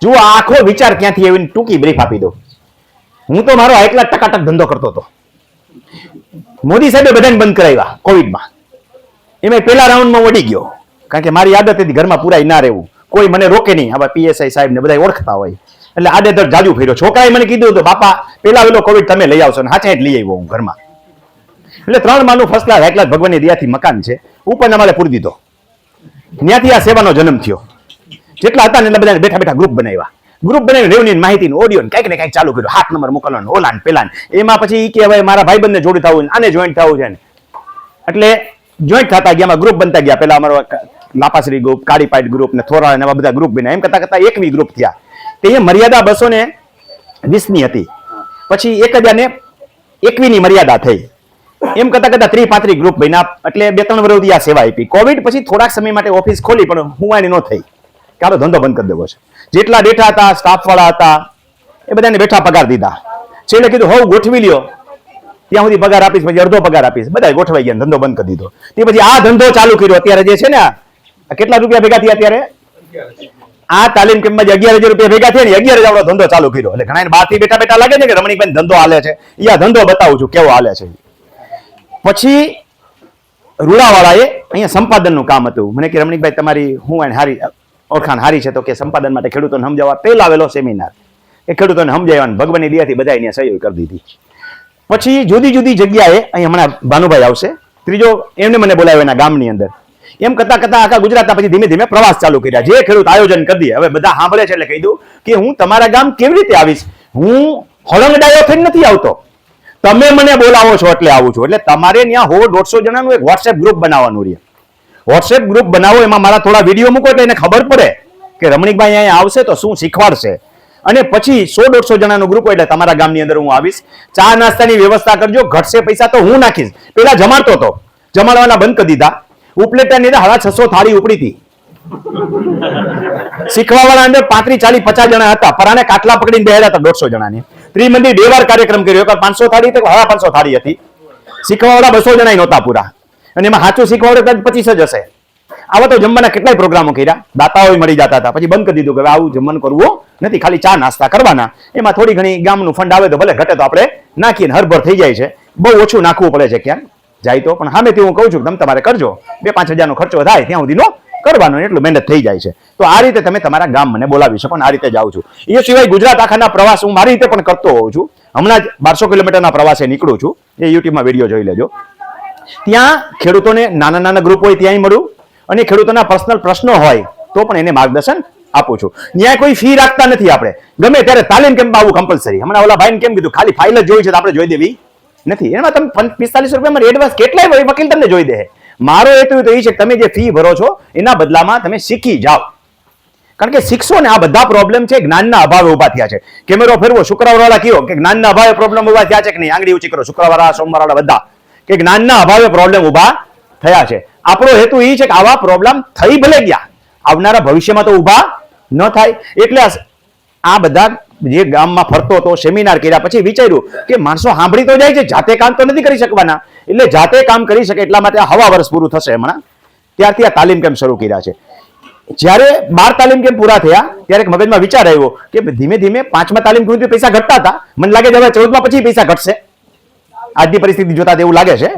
જુઓ આખો વિચાર ક્યાંથી એવી ટૂંકી બ્રીફ આપી દો. હું તો મારો એટલા ટકાટક ધંધો કરતો હતો. મોદી સાહેબે બધાને બંધ કરાવ્યા કોવિડમાં. એમાં પહેલા રાઉન્ડમાં વળી ગયો, કારણ કે મારી આદત હતી ઘરમાં પુરાઈ ના રહેવું, કોઈ મને રોકે નહીં. હવે પીએસઆઈ સાહેબ ને બધા ઓળખતા હોય એટલે આડેધડ જાજુ ફેર્યો. છોકરાએ મને કીધું તો બાપા પેલા વેલો કોવિડ તમે લઈ આવશો ને હાચે જ લઈ આવ્યો હું ઘરમાં. એટલે 3 માળનું ફર્સ્ટ ક્લાસ એટલા ભગવાનની દયાથી મકાન છે, ઉપરના માળે પૂરી દીધો. ત્યાંથી આ સેવાનો જન્મ થયો. જેટલા હતા ને એટલે બધાને બેઠા બેઠા ગ્રુપ બનાવ્યા. ગ્રુપ બનાવીને રેવન્યુ માહિતી ઓડિયો કંઈક ને કંઈક ચાલુ કર્યું. 7 નંબર મોકલવાનો, ઓલાન પેલાન. એમાં પછી કે હવે મારા ભાઈબંધને જોડી થવું, આને જોઈન્ટ થવું છે ને, એટલે જોઈન્ટ થતા ગયા, ગ્રુપ બનતા ગયા. પેલા અમારો લાપાશ્રી ગ્રુપ, કાળીપાઈટ ગ્રુપ ને થોરા એવા બધા ગ્રુપ બન્યા. એમ કરતા કરતા 21 ગ્રુપ થયા. તે મર્યાદા 220 ની હતી, પછી 1021 ની મર્યાદા થઈ. એમ કરતા કરતા 30-35 ગ્રુપ બન્યા. એટલે 2-3 વર્ષથી આ સેવા આપી. કોવિડ પછી થોડાક સમય માટે ઓફિસ ખોલી, પણ હુંવાણી ન થઈ. કારો ધંધો બંધ કરી દેવો છે. જેટલા બેઠા હતા, સ્ટાફ વાળા હતા, એ બધાને બેઠા પગાર દીધા. છેલ્લે કીધું હવે ગોઠવી લ્યો, ત્યાં સુધી પગાર આપીશ, પછી અડધો પગાર આપીશ. બધા ગોઠવાઈ ગયા, ધંધો બંધ કરી દીધો. તે પછી આ ધંધો ચાલુ કર્યો. અત્યારે જે છે ને, કેટલા રૂપિયા ભેગા થયા અત્યારે? આ તાલીમ કેમ્પમાં જે 11,000 રૂપિયા ભેગા થયા ને, 11,000 વાળો ધંધો ચાલુ કર્યો. એટલે ઘણા બહારથી બેઠા બેઠા લાગે છે કે રમણીકભાઈ ધંધો હાલે છે. એ આ ધંધો બતાવું છું કેવો હાલે છે. પછી રૂડાવાળાએ અહીંયા સંપાદનનું કામ હતું. મને કે રમણીકભાઈ તમારી હું હારી ઓળખાણ હારી છે, તો કે સંપાદન માટે ખેડૂતોને સમજાવવા પહેલા આવેલો સેમિનાર. એ ખેડૂતોને સમજાવવાનું ભગવાનની દયાથી બધા અહીંયા સહયોગ કરી દીધી. પછી જુદી જુદી જગ્યાએ અહીં હમણાં ભાનુભાઈ આવશે, ત્રીજો એમને મને બોલાવ્યો એના ગામની અંદર. એમ કરતા કરતા આખા ગુજરાતના પછી ધીમે ધીમે પ્રવાસ ચાલુ કર્યા. જે ખેડૂત આયોજન કરી દે, હવે બધા સાંભળે છે એટલે કહી દઉં કે હું તમારા ગામ કેવી રીતે આવીશ. હું હળંગડાયો થઈને નથી આવતો, તમે મને બોલાવો છો એટલે આવું છું. એટલે તમારે ત્યાં 100-150 જણાનું એક વોટ્સએપ ગ્રુપ બનાવવાનું રહે. વોટ્સએપ ગ્રુપ બનાવો, એમાં મારા થોડા વિડીયો મૂકો એટલે એને ખબર પડે કે રમણીકભાઈ અહીંયા આવશે તો શું શીખવાડશે. અને પછી 100-150 જણાનું ગ્રુપ હોય એટલે તમારા ગામની અંદર હું આવીશ. ચા નાસ્તાની વ્યવસ્થા કરજો, ઘટશે પૈસા તો હું નાખીશ. પેલા જમાડતો હતો, જમાડવાના બંધ કરી દીધા. ઉપલેટાની અંદર 650 થાળી ઉપડી હતી. શીખવાવાળા અંદર 35, 40, 50 જણા હતા. પરાને કાટલા પકડીને બેઠા હતા 150 જણાની. ત્રિમંદિર 2 વાર કાર્યક્રમ કર્યો. 500 થાળી તો 550 થાળી હતી. શીખવાવાળા 200 જણા નહોતા પૂરા. અને એમાં સાચું શીખવાડે 25 જ હશે. આવા તો જમવાના કેટલાય પ્રોગ્રામો કર્યા. દાતાઓ મળી જતા હતા. પછી બંધ કરી દીધું કે આવું જમવાનું કરવું નથી, ખાલી ચા નાસ્તા કરવાના. એમાં થોડી ઘણી ગામનું ફંડ આવે તો ભલે, ઘટે તો આપણે નાખીને હરભર થઈ જાય છે. બહુ ઓછું નાખવું પડે છે ક્યાંક જાય તો. પણ સામેથી હું કહું છું કે તમે તમારે કરજો. 2-5 હજારનો ખર્ચો થાય ત્યાં સુધીનો કરવાનો, એટલું મહેનત થઈ જાય છે. તો આ રીતે તમે તમારા ગામ મને બોલાવી શકો. આ રીતે જાઉં છું. એ સિવાય ગુજરાત આખાના પ્રવાસ હું મારી રીતે પણ કરતો હોઉં છું. હમણાં જ 1200 કિલોમીટરના પ્રવાસે નીકળું છું. એ યુટ્યુબમાં વિડીયો જોઈ લેજો. ત્યાં ખેડૂતોને નાના નાના ગ્રુપ હોય ત્યાંય મળું, અને ખેડૂતોના પર્સનલ પ્રશ્નો હોય તો પણ એને માર્ગદર્શન આપું છું. ત્યાં કોઈ ફી રાખતા નથી. આપણે ગમે ત્યારે તાલીમ કેમ્પમાં આવવું કમ્પલસરી. હમણાં ઓલા ભાઈને કેમ કીધું, ખાલી ફાઇલ જ જોઈ છે તો આપણે જોઈ દેવી નથી. એમાં તમે 45 રૂપિયામાં એડવાન્સ કેટલાય વકીલ તમને જોઈ દે. મારો હેતુ તો એ છે કે તમે જે ફી ભરો છો એના બદલામાં તમે શીખી જાઓ. કારણ કે શીખશો ને, આ બધા પ્રોબ્લેમ છે જ્ઞાનના અભાવે ઉભા થયા છે. કેમેરો ફેરવો, શુક્રવારવાળા કયો કે જ્ઞાનના અભાવે પ્રોબ્લેમ ઉભા થયા છે કે નહીં? આંગળી ઊંચી કરો. શુક્રવારવાળા, સોમવારવાળા બધા કે જ્ઞાનના અભાવે પ્રોબ્લેમ ઉભા થયા છે. આપણો હેતુ એ છે કે આવા પ્રોબ્લેમ થઈ ભલે ગયા, આવનારા ભવિષ્યમાં તો ઉભા ન થાય. એટલે આ બધા જે ગામમાં ફરતો હતો, સેમિનાર કર્યા, પછી વિચાર્યું કે માણસો સાંભળી તો જાય છે, જાતે કામ તો નથી કરી શકવાના. એટલે જાતે કામ કરી શકે એટલા માટે આ હવા વર્ષ પૂરું થશે હમણાં, ત્યારથી આ તાલીમ કેમ્પ શરૂ કર્યા છે. જ્યારે 12 તાલીમ કેમ્પ પૂરા થયા ત્યારે મગજમાં વિચાર આવ્યો કે ધીમે ધીમે 5મા તાલીમ કેમ્પથી પૈસા ઘટતા હતા. મને લાગે છે હવે 14મા પછી પૈસા ઘટશે. આજની પરિસ્થિતિ જોતા એવું લાગે છે.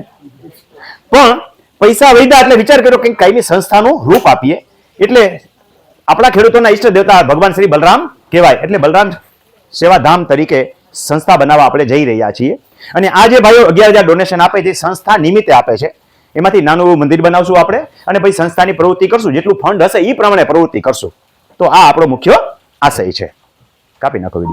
પણ પૈસા વધ્યા એટલે વિચાર કર્યો કે કાયમી સંસ્થાનું રૂપ આપીએ. એટલે આપણા ખેડૂતોના ઈષ્ટ દેવતા ભગવાન શ્રી બલરામ કહેવાય. એટલે બલરામ સેવાધામ તરીકે સંસ્થા બનાવવા આપણે જઈ રહ્યા છીએ. અને આ જે ભાઈઓ 11,000 ડોનેશન આપે છે, સંસ્થા નિમિત્તે આપે છે. એમાંથી નાનું એવું મંદિર બનાવશું આપણે, અને પછી સંસ્થાની પ્રવૃત્તિ કરશું. જેટલું ફંડ હશે એ પ્રમાણે પ્રવૃત્તિ કરશું. તો આ આપણો મુખ્ય આશય છે. કાપી નાખો.